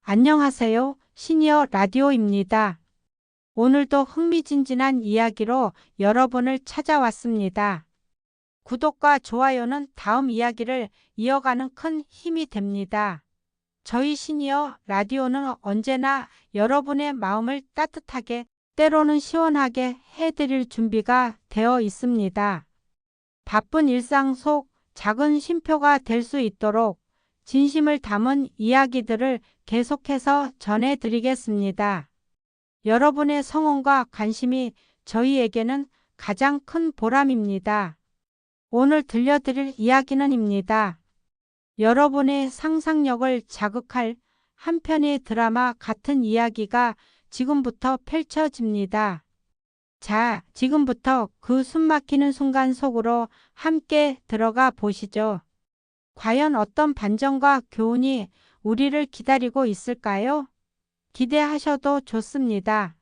안녕하세요. 시니어 라디오입니다. 오늘도 흥미진진한 이야기로 여러분을 찾아왔습니다. 구독과 좋아요는 다음 이야기를 이어가는 큰 힘이 됩니다. 저희 시니어 라디오는 언제나 여러분의 마음을 따뜻하게, 때로는 시원하게 해드릴 준비가 되어 있습니다. 바쁜 일상 속 작은 쉼표가 될 수 있도록 진심을 담은 이야기들을 계속해서 전해드리겠습니다. 여러분의 성원과 관심이 저희에게는 가장 큰 보람입니다. 오늘 들려드릴 이야기는입니다. 여러분의 상상력을 자극할 한 편의 드라마 같은 이야기가 지금부터 펼쳐집니다. 자, 지금부터 그 숨막히는 순간 속으로 함께 들어가 보시죠. 과연 어떤 반전과 교훈이 우리를 기다리고 있을까요? 기대하셔도 좋습니다.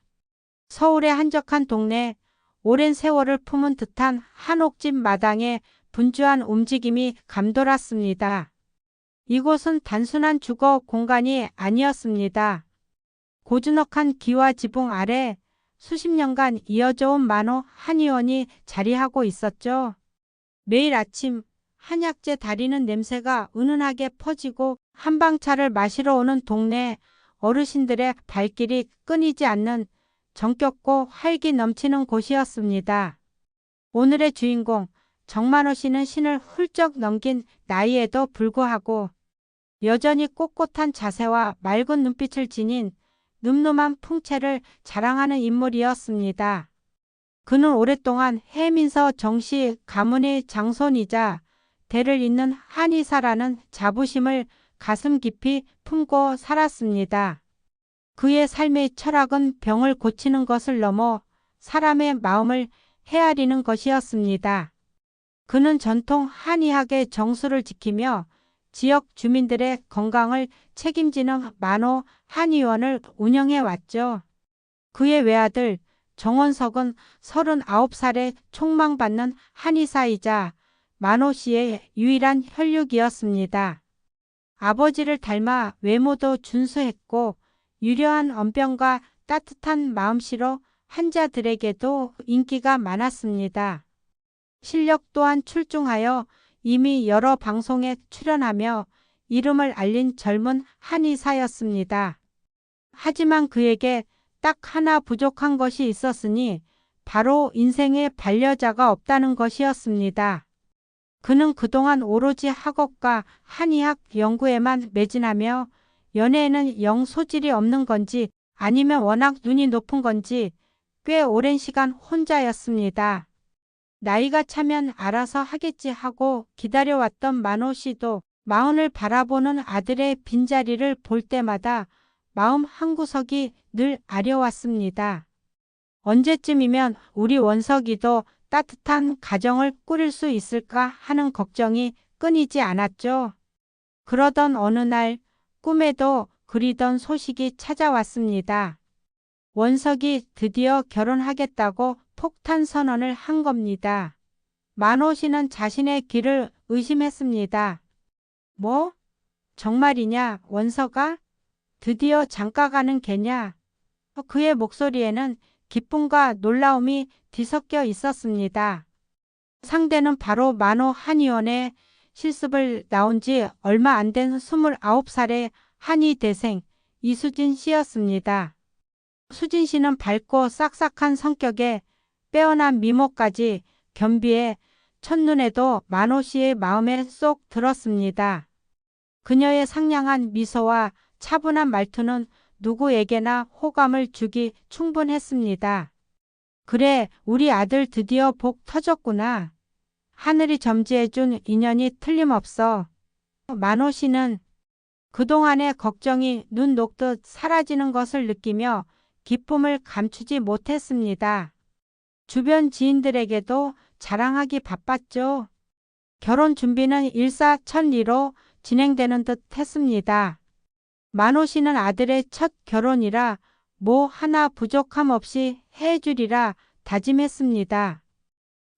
서울의 한적한 동네, 오랜 세월을 품은 듯한 한옥집 마당에 분주한 움직임이 감돌았습니다. 이곳은 단순한 주거 공간이 아니었습니다. 고즈넉한 기와 지붕 아래 수십 년간 이어져온 만호 한의원이 자리하고 있었죠. 매일 아침 한약재 다리는 냄새가 은은하게 퍼지고 한방차를 마시러 오는 동네 어르신들의 발길이 끊이지 않는 정겹고 활기 넘치는 곳이었습니다. 오늘의 주인공 정만호 씨는 신을 훌쩍 넘긴 나이에도 불구하고 여전히 꼿꼿한 자세와 맑은 눈빛을 지닌 늠름한 풍채를 자랑하는 인물이었습니다. 그는 오랫동안 해민서 정씨 가문의 장손이자 대를 잇는 한의사라는 자부심을 가슴 깊이 품고 살았습니다. 그의 삶의 철학은 병을 고치는 것을 넘어 사람의 마음을 헤아리는 것이었습니다. 그는 전통 한의학의 정수를 지키며 지역 주민들의 건강을 책임지는 만호 한의원을 운영해 왔죠. 그의 외아들 정원석은 39살에 촉망받는 한의사이자 만호 씨의 유일한 혈육이었습니다. 아버지를 닮아 외모도 준수했고 유려한 언변과 따뜻한 마음씨로 환자들에게도 인기가 많았습니다. 실력 또한 출중하여 이미 여러 방송에 출연하며 이름을 알린 젊은 한의사였습니다. 하지만 그에게 딱 하나 부족한 것이 있었으니 바로 인생의 반려자가 없다는 것이었습니다. 그는 그동안 오로지 학업과 한의학 연구에만 매진하며 연애에는 영 소질이 없는 건지 아니면 워낙 눈이 높은 건지 꽤 오랜 시간 혼자였습니다. 나이가 차면 알아서 하겠지 하고 기다려왔던 만호 씨도 마흔을 바라보는 아들의 빈자리를 볼 때마다 마음 한구석이 늘 아려왔습니다. 언제쯤이면 우리 원석이도 따뜻한 가정을 꾸릴 수 있을까 하는 걱정이 끊이지 않았죠. 그러던 어느 날 꿈에도 그리던 소식이 찾아왔습니다. 원석이 드디어 결혼하겠다고 폭탄 선언을 한 겁니다. 만호 씨는 자신의 귀를 의심했습니다. 뭐? 정말이냐, 원석아? 드디어 장가가는 개냐? 그의 목소리에는 기쁨과 놀라움이 뒤섞여 있었습니다. 상대는 바로 만호 한의원에 실습을 나온 지 얼마 안 된 29살의 한의대생 이수진 씨였습니다. 수진 씨는 밝고 싹싹한 성격에 빼어난 미모까지 겸비해 첫눈에도 만호 씨의 마음에 쏙 들었습니다. 그녀의 상냥한 미소와 차분한 말투는 누구에게나 호감을 주기 충분했습니다. 그래, 우리 아들 드디어 복 터졌구나. 하늘이 점지해준 인연이 틀림없어. 만호 씨는 그동안의 걱정이 눈 녹듯 사라지는 것을 느끼며 기쁨을 감추지 못했습니다. 주변 지인들에게도 자랑하기 바빴죠. 결혼 준비는 일사천리로 진행되는 듯 했습니다. 만호 씨는 아들의 첫 결혼이라 뭐 하나 부족함 없이 해주리라 다짐했습니다.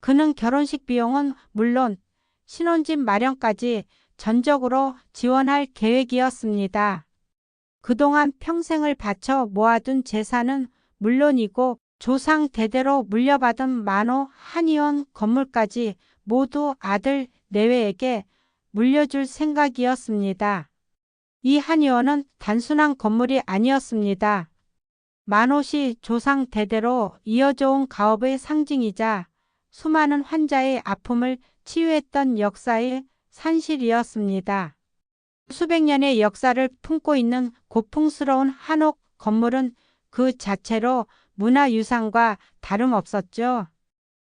그는 결혼식 비용은 물론 신혼집 마련까지 전적으로 지원할 계획이었습니다. 그동안 평생을 바쳐 모아둔 재산은 물론이고 조상 대대로 물려받은 만호 한의원 건물까지 모두 아들 내외에게 물려줄 생각이었습니다. 이 한의원은 단순한 건물이 아니었습니다. 만호씨 조상 대대로 이어져 온 가업의 상징이자 수많은 환자의 아픔을 치유했던 역사의 산실이었습니다. 수백 년의 역사를 품고 있는 고풍스러운 한옥 건물은 그 자체로 문화유산과 다름없었죠.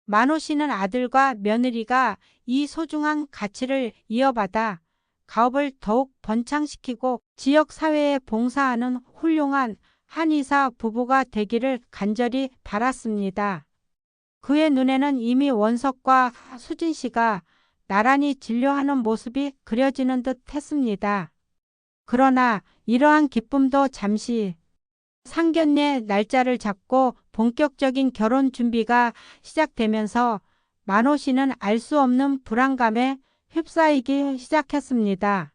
만호 씨는 아들과 며느리가 이 소중한 가치를 이어받아 가업을 더욱 번창시키고 지역사회에 봉사하는 훌륭한 한의사 부부가 되기를 간절히 바랐습니다. 그의 눈에는 이미 원석과 수진 씨가 나란히 진료하는 모습이 그려지는 듯 했습니다. 그러나 이러한 기쁨도 잠시 상견례 날짜를 잡고 본격적인 결혼 준비가 시작되면서 만호 씨는 알 수 없는 불안감에 휩싸이기 시작했습니다.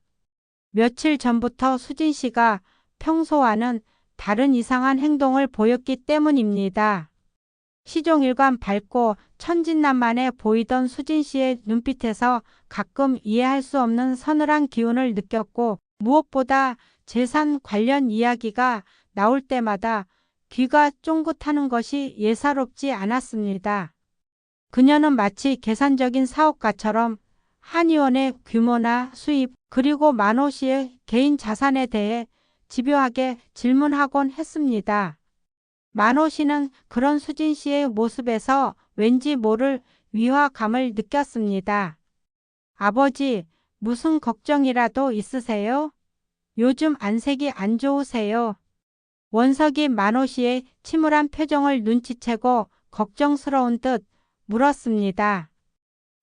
며칠 전부터 수진 씨가 평소와는 다른 이상한 행동을 보였기 때문입니다. 시종일관 밝고 천진난만해 보이던 수진 씨의 눈빛에서 가끔 이해할 수 없는 서늘한 기운을 느꼈고 무엇보다 재산 관련 이야기가 나올 때마다 귀가 쫑긋하는 것이 예사롭지 않았습니다. 그녀는 마치 계산적인 사업가처럼 한의원의 규모나 수입 그리고 만호 씨의 개인 자산에 대해 집요하게 질문하곤 했습니다. 만호 씨는 그런 수진 씨의 모습에서 왠지 모를 위화감을 느꼈습니다. 아버지, 무슨 걱정이라도 있으세요? 요즘 안색이 안 좋으세요? 원석이 만호 씨의 침울한 표정을 눈치채고 걱정스러운 듯 물었습니다.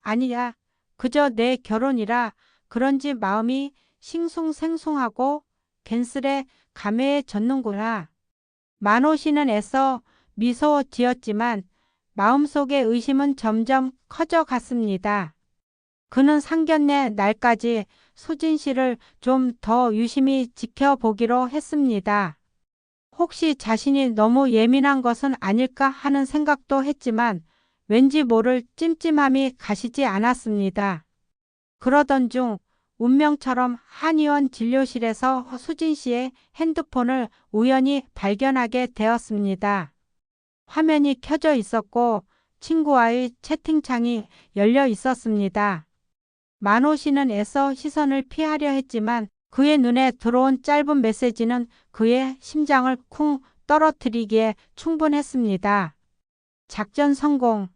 아니야, 그저 내 결혼이라 그런지 마음이 싱숭생숭하고 괜스레 감회에 젖는구나. 만호 씨는 애써 미소 지었지만 마음속의 의심은 점점 커져갔습니다. 그는 상견례 날까지 수진 씨를 좀 더 유심히 지켜보기로 했습니다. 혹시 자신이 너무 예민한 것은 아닐까 하는 생각도 했지만 왠지 모를 찜찜함이 가시지 않았습니다. 그러던 중 운명처럼 한의원 진료실에서 수진 씨의 핸드폰을 우연히 발견하게 되었습니다. 화면이 켜져 있었고 친구와의 채팅창이 열려 있었습니다. 만호 씨는 애써 시선을 피하려 했지만 그의 눈에 들어온 짧은 메시지는 그의 심장을 쿵 떨어뜨리기에 충분했습니다. 작전 성공.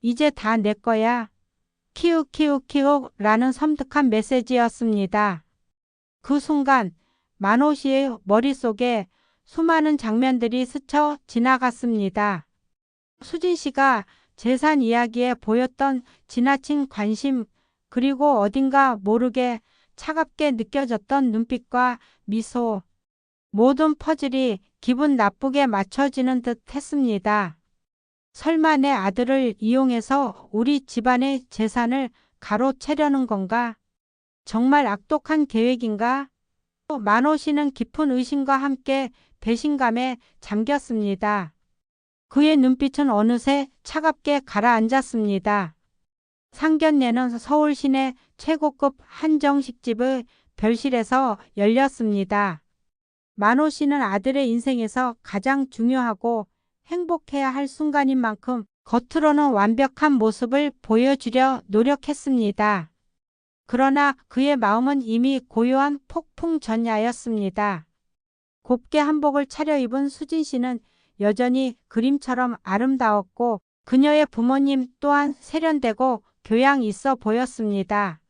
이제 다 내 거야. 키읔 라는 섬뜩한 메시지였습니다. 그 순간 만호 씨의 머릿속에 수많은 장면들이 스쳐 지나갔습니다. 수진 씨가 재산 이야기에 보였던 지나친 관심 그리고 어딘가 모르게 차갑게 느껴졌던 눈빛과 미소 모든 퍼즐이 기분 나쁘게 맞춰지는 듯 했습니다. 설마 내 아들을 이용해서 우리 집안의 재산을 가로채려는 건가? 정말 악독한 계획인가? 만호 씨는 깊은 의심과 함께 배신감에 잠겼습니다. 그의 눈빛은 어느새 차갑게 가라앉았습니다. 상견례는 서울 시내 최고급 한정식집의 별실에서 열렸습니다. 만호 씨는 아들의 인생에서 가장 중요하고 행복해야 할 순간인 만큼 겉으로는 완벽한 모습을 보여주려 노력했습니다. 그러나 그의 마음은 이미 고요한 폭풍 전야였습니다. 곱게 한복을 차려입은 수진 씨는 여전히 그림처럼 아름다웠고 그녀의 부모님 또한 세련되고 교양 있어 보였습니다.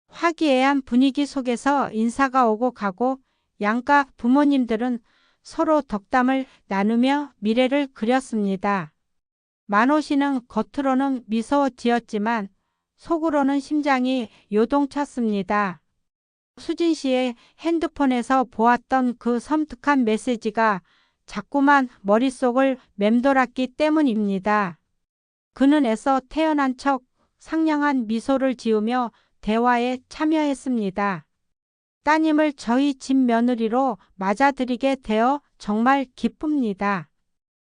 화기애애한 분위기 속에서 인사가 오고 가고 양가 부모님들은 서로 덕담을 나누며 미래를 그렸습니다. 만호 씨는 겉으로는 미소 지었지만 속으로는 심장이 요동쳤습니다. 수진 씨의 핸드폰에서 보았던 그 섬뜩한 메시지가 자꾸만 머릿속을 맴돌았기 때문입니다. 그는 애써 태연한 척 상냥한 미소를 지으며 대화에 참여했습니다. 따님을 저희 집 며느리로 맞아들이게 되어 정말 기쁩니다.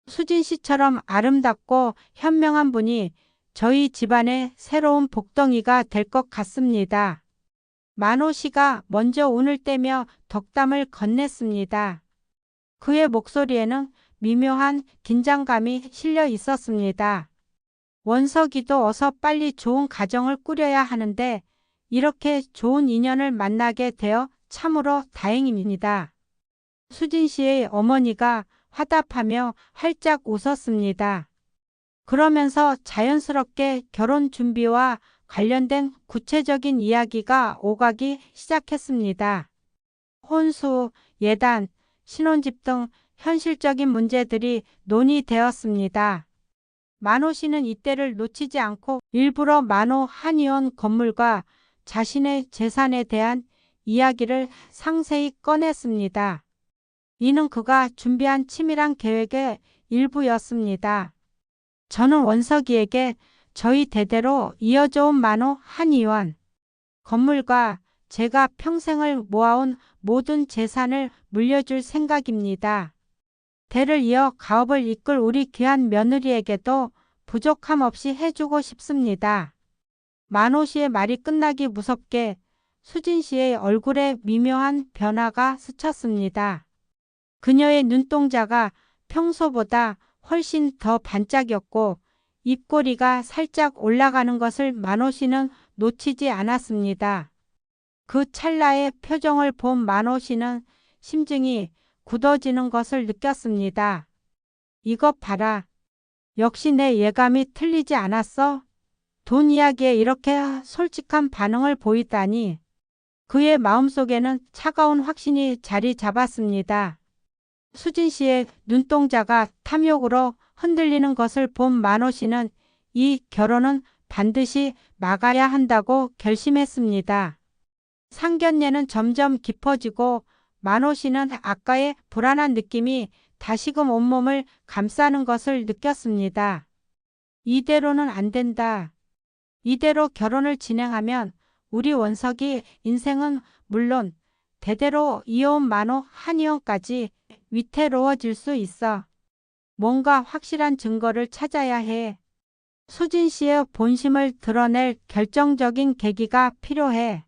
수진 씨처럼 아름답고 현명한 분이 저희 집안의 새로운 복덩이가 될 것 같습니다. 만호 씨가 먼저 운을 떼며 덕담을 건넸습니다. 그의 목소리에는 미묘한 긴장감이 실려 있었습니다. 원석이도 어서 빨리 좋은 가정을 꾸려야 하는데 이렇게 좋은 인연을 만나게 되어 참으로 다행입니다. 수진 씨의 어머니가 화답하며 활짝 웃었습니다. 그러면서 자연스럽게 결혼 준비와 관련된 구체적인 이야기가 오가기 시작했습니다. 혼수, 예단, 신혼집 등 현실적인 문제들이 논의되었습니다. 만호 씨는 이때를 놓치지 않고 일부러 만호 한의원 건물과 자신의 재산에 대한 이야기를 상세히 꺼냈습니다. 이는 그가 준비한 치밀한 계획의 일부였습니다. 저는 원석이에게 저희 대대로 이어져 온 만호 한의원 건물과 제가 평생을 모아온 모든 재산을 물려줄 생각입니다. 대를 이어 가업을 이끌 우리 귀한 며느리에게도 부족함 없이 해주고 싶습니다. 만호 씨의 말이 끝나기 무섭게 수진 씨의 얼굴에 미묘한 변화가 스쳤습니다. 그녀의 눈동자가 평소보다 훨씬 더 반짝였고 입꼬리가 살짝 올라가는 것을 만호 씨는 놓치지 않았습니다. 그 찰나의 표정을 본 만호 씨는 심증이 굳어지는 것을 느꼈습니다. 이것 봐라. 역시 내 예감이 틀리지 않았어? 돈 이야기에 이렇게 솔직한 반응을 보이다니. 그의 마음속에는 차가운 확신이 자리 잡았습니다. 수진 씨의 눈동자가 탐욕으로 흔들리는 것을 본 만호 씨는 이 결혼은 반드시 막아야 한다고 결심했습니다. 상견례는 점점 깊어지고 만호 씨는 아까의 불안한 느낌이 다시금 온몸을 감싸는 것을 느꼈습니다. 이대로는 안 된다. 이대로 결혼을 진행하면 우리 원석이 인생은 물론 대대로 이어온 만호 한의원까지 위태로워질 수 있어. 뭔가 확실한 증거를 찾아야 해. 수진 씨의 본심을 드러낼 결정적인 계기가 필요해.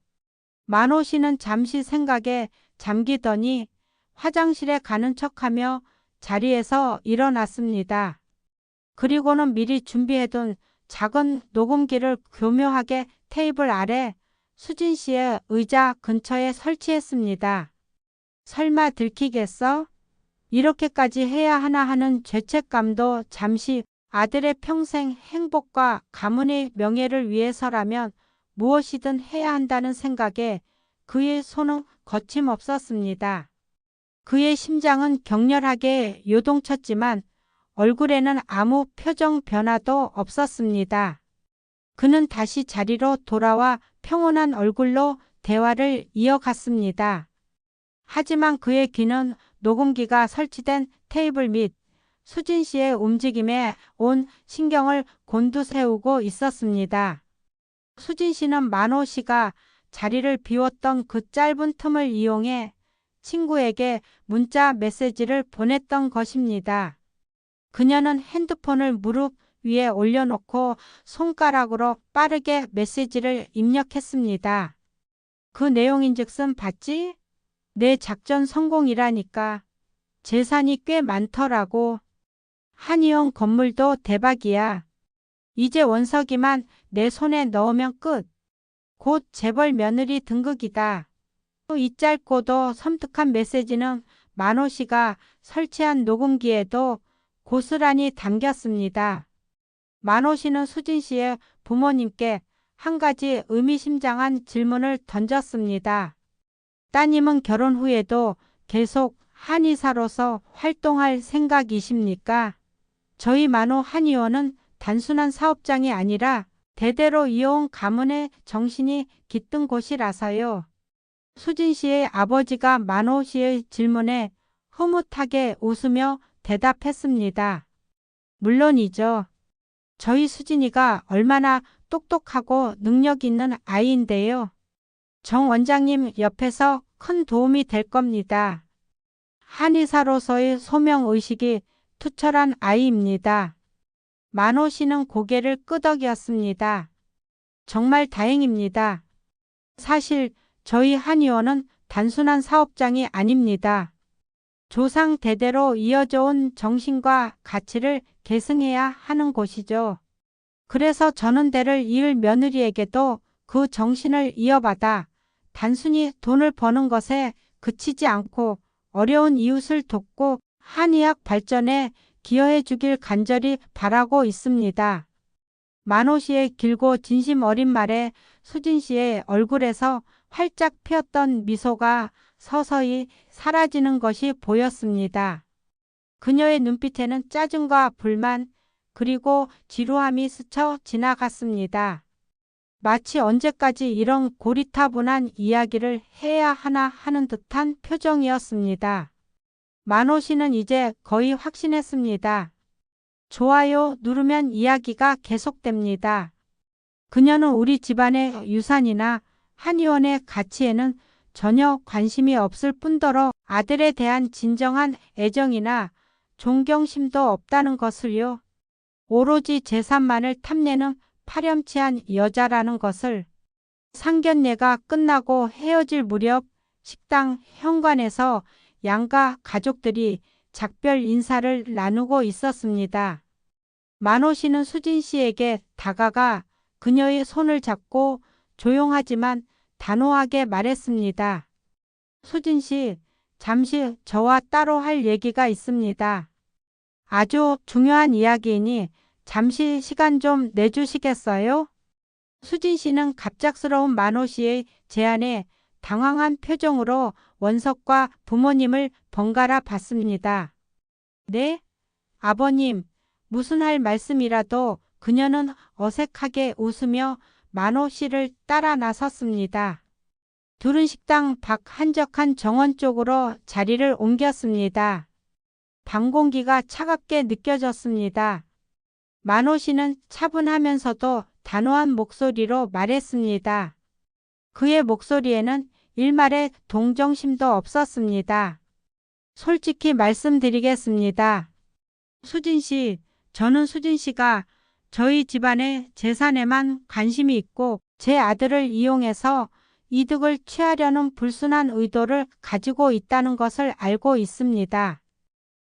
만호 씨는 잠시 생각에 잠기더니 화장실에 가는 척하며 자리에서 일어났습니다. 그리고는 미리 준비해둔 작은 녹음기를 교묘하게 테이블 아래 수진 씨의 의자 근처에 설치했습니다. 설마 들키겠어? 이렇게까지 해야 하나 하는 죄책감도 잠시 아들의 평생 행복과 가문의 명예를 위해서라면 무엇이든 해야 한다는 생각에 그의 손은 거침없었습니다. 그의 심장은 격렬하게 요동쳤지만 얼굴에는 아무 표정 변화도 없었습니다. 그는 다시 자리로 돌아와 평온한 얼굴로 대화를 이어갔습니다. 하지만 그의 귀는 녹음기가 설치된 테이블 및 수진 씨의 움직임에 온 신경을 곤두세우고 있었습니다. 수진 씨는 만호 씨가 자리를 비웠던 그 짧은 틈을 이용해 친구에게 문자 메시지를 보냈던 것입니다. 그녀는 핸드폰을 무릎 위에 올려놓고 손가락으로 빠르게 메시지를 입력했습니다. 그 내용인즉슨 봤지? 내 작전 성공이라니까. 재산이 꽤 많더라고. 한의원 건물도 대박이야. 이제 원석이만 내 손에 넣으면 끝. 곧 재벌 며느리 등극이다. 이 짧고도 섬뜩한 메시지는 만호 씨가 설치한 녹음기에도 고스란히 담겼습니다. 만호 씨는 수진 씨의 부모님께 한 가지 의미심장한 질문을 던졌습니다. 따님은 결혼 후에도 계속 한의사로서 활동할 생각이십니까? 저희 만호 한의원은 단순한 사업장이 아니라 대대로 이어온 가문의 정신이 깃든 곳이라서요. 수진 씨의 아버지가 만호 씨의 질문에 흐뭇하게 웃으며 대답했습니다. 물론이죠. 저희 수진이가 얼마나 똑똑하고 능력 있는 아이인데요. 정 원장님 옆에서 큰 도움이 될 겁니다. 한의사로서의 소명의식이 투철한 아이입니다. 만호 씨는 고개를 끄덕였습니다. 정말 다행입니다. 사실 저희 한의원은 단순한 사업장이 아닙니다. 조상 대대로 이어져 온 정신과 가치를 계승해야 하는 곳이죠. 그래서 저는 대를 이을 며느리에게도 그 정신을 이어받아 단순히 돈을 버는 것에 그치지 않고 어려운 이웃을 돕고 한의학 발전에 기여해 주길 간절히 바라고 있습니다. 만호 씨의 길고 진심 어린 말에 수진 씨의 얼굴에서 활짝 피었던 미소가 서서히 사라지는 것이 보였습니다. 그녀의 눈빛에는 짜증과 불만 그리고 지루함이 스쳐 지나갔습니다. 마치 언제까지 이런 고리타분한 이야기를 해야 하나 하는 듯한 표정이었습니다. 만호 씨는 이제 거의 확신했습니다. 좋아요 누르면 이야기가 계속됩니다. 그녀는 우리 집안의 유산이나 한의원의 가치에는 전혀 관심이 없을 뿐더러 아들에 대한 진정한 애정이나 존경심도 없다는 것을요. 오로지 재산만을 탐내는 파렴치한 여자라는 것을. 상견례가 끝나고 헤어질 무렵 식당 현관에서 양가 가족들이 작별 인사를 나누고 있었습니다. 만호 씨는 수진 씨에게 다가가 그녀의 손을 잡고 조용하지만 단호하게 말했습니다. 수진 씨, 잠시 저와 따로 할 얘기가 있습니다. 아주 중요한 이야기이니 잠시 시간 좀 내주시겠어요? 수진 씨는 갑작스러운 만호 씨의 제안에 당황한 표정으로 원석과 부모님을 번갈아 봤습니다. 네? 아버님, 무슨 할 말씀이라도. 그녀는 어색하게 웃으며 만호 씨를 따라 나섰습니다. 둘은 식당 밖 한적한 정원 쪽으로 자리를 옮겼습니다. 방 공기가 차갑게 느껴졌습니다. 만호 씨는 차분하면서도 단호한 목소리로 말했습니다. 그의 목소리에는 일말의 동정심도 없었습니다. 솔직히 말씀드리겠습니다. 수진 씨, 저는 수진 씨가 저희 집안의 재산에만 관심이 있고 제 아들을 이용해서 이득을 취하려는 불순한 의도를 가지고 있다는 것을 알고 있습니다.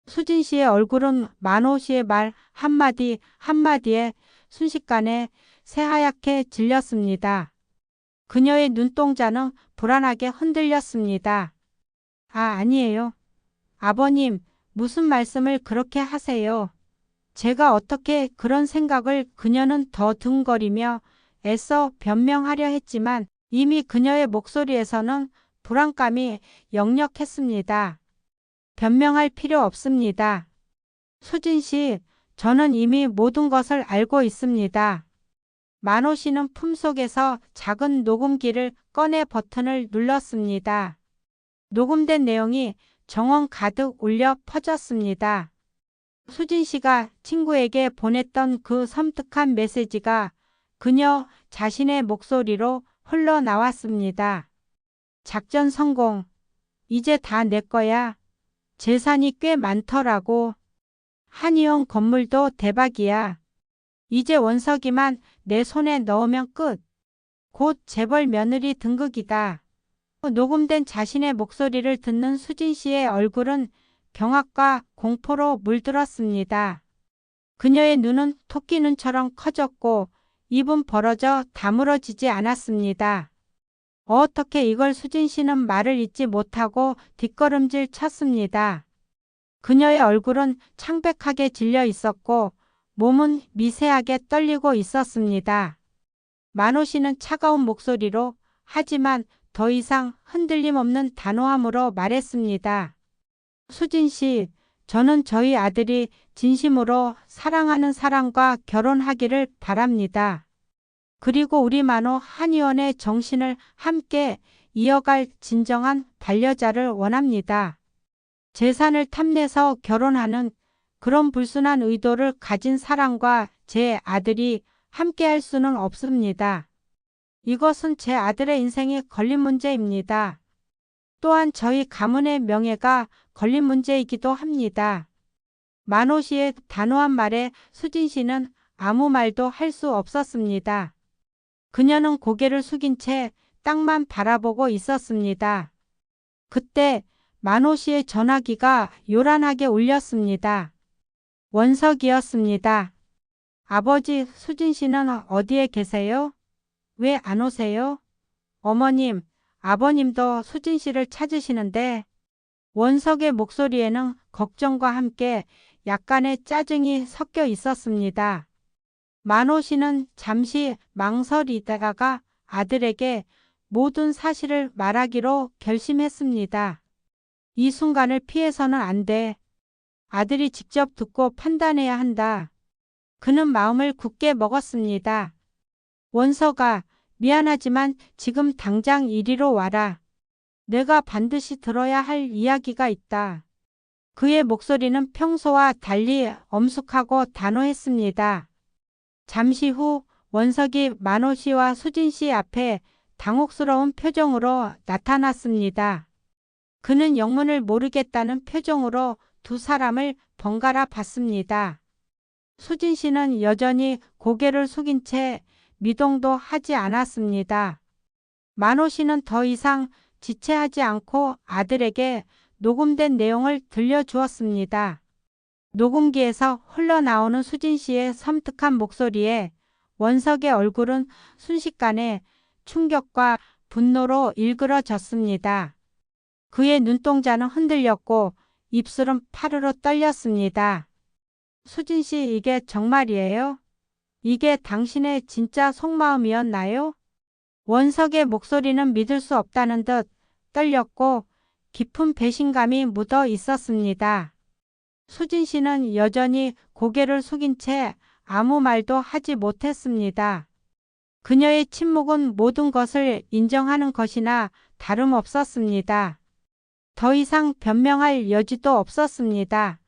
수진 씨의 얼굴은 만호 씨의 말 한마디 한마디에 순식간에 새하얗게 질렸습니다. 그녀의 눈동자는 불안하게 흔들렸습니다. 아니에요. 아버님, 무슨 말씀을 그렇게 하세요? 제가 어떻게 그런 생각을. 그녀는 더듬거리며 애써 변명하려 했지만 이미 그녀의 목소리에서는 불안감이 역력했습니다. 변명할 필요 없습니다. 수진 씨, 저는 이미 모든 것을 알고 있습니다. 만호 씨는 품속에서 작은 녹음기를 꺼내 버튼을 눌렀습니다. 녹음된 내용이 정원 가득 울려 퍼졌습니다. 수진 씨가 친구에게 보냈던 그 섬뜩한 메시지가 그녀 자신의 목소리로 흘러나왔습니다. 작전 성공. 이제 다 내 거야. 재산이 꽤 많더라고. 한의원 건물도 대박이야. 이제 원석이만 내 손에 넣으면 끝. 곧 재벌 며느리 등극이다. 녹음된 자신의 목소리를 듣는 수진 씨의 얼굴은 경악과 공포로 물들었습니다. 그녀의 눈은 토끼 눈처럼 커졌고 입은 벌어져 다물어지지 않았습니다. 어떻게 이걸. 수진 씨는 말을 잇지 못하고 뒷걸음질 쳤습니다. 그녀의 얼굴은 창백하게 질려 있었고 몸은 미세하게 떨리고 있었습니다. 만호 씨는 차가운 목소리로 하지만 더 이상 흔들림 없는 단호함으로 말했습니다. 수진 씨, 저는 저희 아들이 진심으로 사랑하는 사람과 결혼하기를 바랍니다. 그리고 우리 만호 한의원의 정신을 함께 이어갈 진정한 반려자를 원합니다. 재산을 탐내서 결혼하는 그런 불순한 의도를 가진 사람과 제 아들이 함께할 수는 없습니다. 이것은 제 아들의 인생이 걸린 문제입니다. 또한 저희 가문의 명예가 걸린 문제이기도 합니다. 만호 씨의 단호한 말에 수진 씨는 아무 말도 할 수 없었습니다. 그녀는 고개를 숙인 채 땅만 바라보고 있었습니다. 그때 만호 씨의 전화기가 요란하게 울렸습니다. 원석이었습니다. 아버지, 수진 씨는 어디에 계세요? 왜 안 오세요? 어머님, 아버님도 수진 씨를 찾으시는데. 원석의 목소리에는 걱정과 함께 약간의 짜증이 섞여 있었습니다. 만호 씨는 잠시 망설이다가 아들에게 모든 사실을 말하기로 결심했습니다. 이 순간을 피해서는 안 돼. 아들이 직접 듣고 판단해야 한다. 그는 마음을 굳게 먹었습니다. 원석아, 미안하지만 지금 당장 이리로 와라. 내가 반드시 들어야 할 이야기가 있다. 그의 목소리는 평소와 달리 엄숙하고 단호했습니다. 잠시 후 원석이 만호 씨와 수진 씨 앞에 당혹스러운 표정으로 나타났습니다. 그는 영문을 모르겠다는 표정으로 두 사람을 번갈아 봤습니다. 수진 씨는 여전히 고개를 숙인 채 미동도 하지 않았습니다. 만호 씨는 더 이상 지체하지 않고 아들에게 녹음된 내용을 들려주었습니다. 녹음기에서 흘러나오는 수진 씨의 섬뜩한 목소리에 원석의 얼굴은 순식간에 충격과 분노로 일그러졌습니다. 그의 눈동자는 흔들렸고 입술은 파르르 떨렸습니다. 수진 씨, 이게 정말이에요? 이게 당신의 진짜 속마음이었나요? 원석의 목소리는 믿을 수 없다는 듯 떨렸고 깊은 배신감이 묻어 있었습니다. 수진 씨는 여전히 고개를 숙인 채 아무 말도 하지 못했습니다. 그녀의 침묵은 모든 것을 인정하는 것이나 다름없었습니다. 더 이상 변명할 여지도 없었습니다.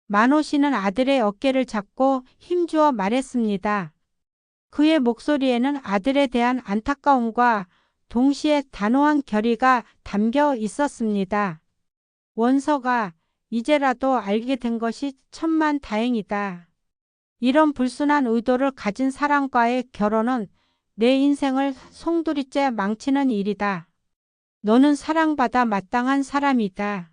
만호 씨는 아들의 어깨를 잡고 힘주어 말했습니다. 그의 목소리에는 아들에 대한 안타까움과 동시에 단호한 결의가 담겨 있었습니다. 원석아, 이제라도 알게 된 것이 천만 다행이다. 이런 불순한 의도를 가진 사람과의 결혼은 내 인생을 송두리째 망치는 일이다. 너는 사랑받아 마땅한 사람이다.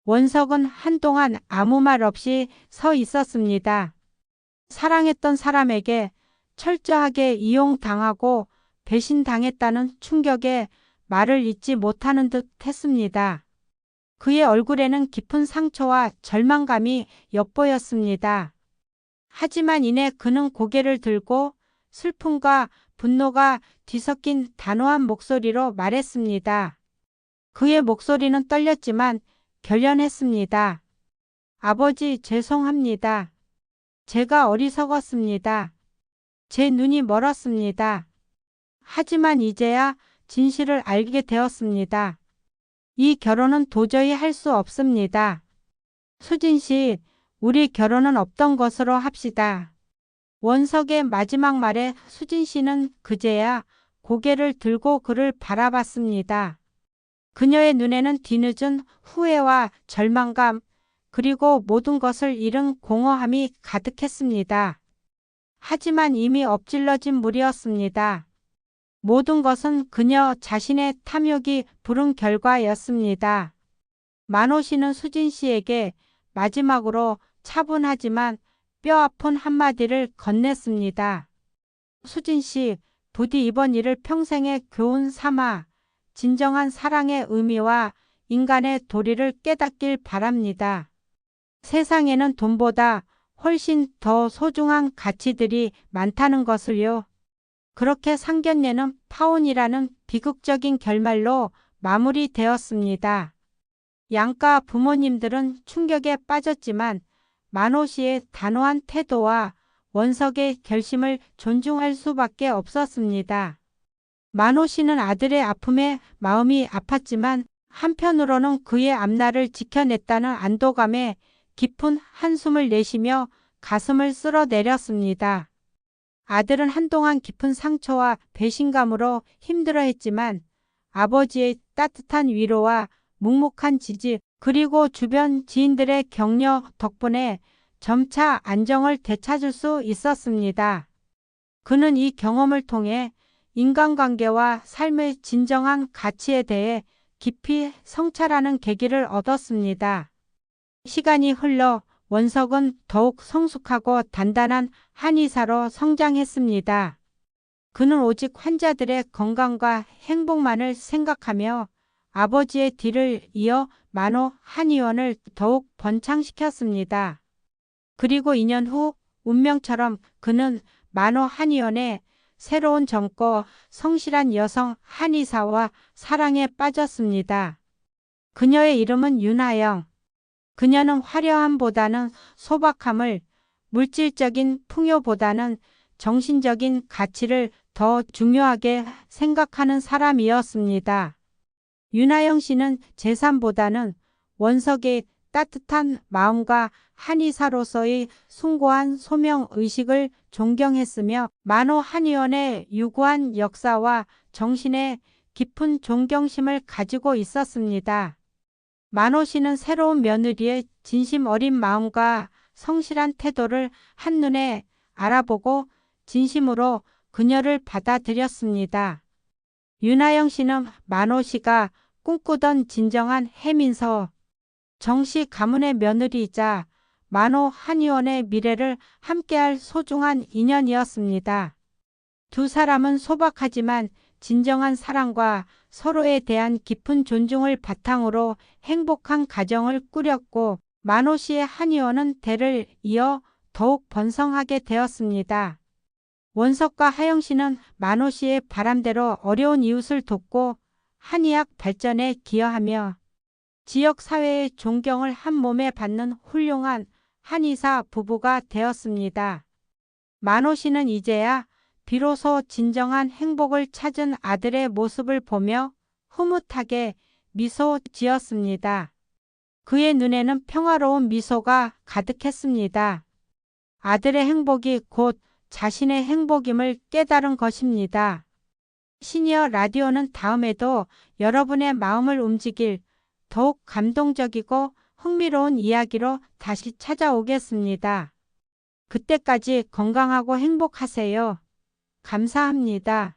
원석은 한동안 아무 말 없이 서 있었습니다. 사랑했던 사람에게 철저하게 이용당하고 배신당했다는 충격에 말을 잇지 못하는 듯 했습니다. 그의 얼굴에는 깊은 상처와 절망감이 엿보였습니다. 하지만 이내 그는 고개를 들고 슬픔과 분노가 뒤섞인 단호한 목소리로 말했습니다. 그의 목소리는 떨렸지만 결연했습니다. 아버지, 죄송합니다. 제가 어리석었습니다. 제 눈이 멀었습니다. 하지만 이제야 진실을 알게 되었습니다. 이 결혼은 도저히 할 수 없습니다. 수진 씨, 우리 결혼은 없던 것으로 합시다. 원석의 마지막 말에 수진 씨는 그제야 고개를 들고 그를 바라봤습니다. 그녀의 눈에는 뒤늦은 후회와 절망감, 그리고 모든 것을 잃은 공허함이 가득했습니다. 하지만 이미 엎질러진 물이었습니다. 모든 것은 그녀 자신의 탐욕이 부른 결과였습니다. 만호 씨는 수진 씨에게 마지막으로 차분하지만 뼈아픈 한마디를 건넸습니다. 수진 씨, 부디 이번 일을 평생의 교훈 삼아 진정한 사랑의 의미와 인간의 도리를 깨닫길 바랍니다. 세상에는 돈보다 훨씬 더 소중한 가치들이 많다는 것을요. 그렇게 상견례는 파혼이라는 비극적인 결말로 마무리되었습니다. 양가 부모님들은 충격에 빠졌지만 만호 씨의 단호한 태도와 원석의 결심을 존중할 수밖에 없었습니다. 만호 씨는 아들의 아픔에 마음이 아팠지만 한편으로는 그의 앞날을 지켜냈다는 안도감에 깊은 한숨을 내쉬며 가슴을 쓸어내렸습니다. 아들은 한동안 깊은 상처와 배신감으로 힘들어했지만 아버지의 따뜻한 위로와 묵묵한 지지, 그리고 주변 지인들의 격려 덕분에 점차 안정을 되찾을 수 있었습니다. 그는 이 경험을 통해 인간관계와 삶의 진정한 가치에 대해 깊이 성찰하는 계기를 얻었습니다. 시간이 흘러 원석은 더욱 성숙하고 단단한 한의사로 성장했습니다. 그는 오직 환자들의 건강과 행복만을 생각하며 아버지의 뒤를 이어 만호 한의원을 더욱 번창시켰습니다. 그리고 2년 후 운명처럼 그는 만호 한의원의 새로운 젊고 성실한 여성 한의사와 사랑에 빠졌습니다. 그녀의 이름은 윤하영. 그녀는 화려함보다는 소박함을, 물질적인 풍요보다는 정신적인 가치를 더 중요하게 생각하는 사람이었습니다. 윤하영 씨는 재산보다는 원석의 따뜻한 마음과 한의사로서의 숭고한 소명의식을 존경했으며 만호 한의원의 유구한 역사와 정신에 깊은 존경심을 가지고 있었습니다. 만호 씨는 새로운 며느리의 진심 어린 마음과 성실한 태도를 한눈에 알아보고 진심으로 그녀를 받아들였습니다. 윤하영 씨는 만호 씨가 꿈꾸던 진정한 해민서, 정씨 가문의 며느리이자 만호 한의원의 미래를 함께할 소중한 인연이었습니다. 두 사람은 소박하지만 진정한 사랑과 서로에 대한 깊은 존중을 바탕으로 행복한 가정을 꾸렸고 만호 씨의 한의원은 대를 이어 더욱 번성하게 되었습니다. 원석과 하영 씨는 만호 씨의 바람대로 어려운 이웃을 돕고 한의학 발전에 기여하며 지역 사회의 존경을 한 몸에 받는 훌륭한 한의사 부부가 되었습니다. 만호 씨는 이제야 비로소 진정한 행복을 찾은 아들의 모습을 보며 흐뭇하게 미소 지었습니다. 그의 눈에는 평화로운 미소가 가득했습니다. 아들의 행복이 곧 자신의 행복임을 깨달은 것입니다. 시니어 라디오는 다음에도 여러분의 마음을 움직일 더욱 감동적이고 흥미로운 이야기로 다시 찾아오겠습니다. 그때까지 건강하고 행복하세요. 감사합니다.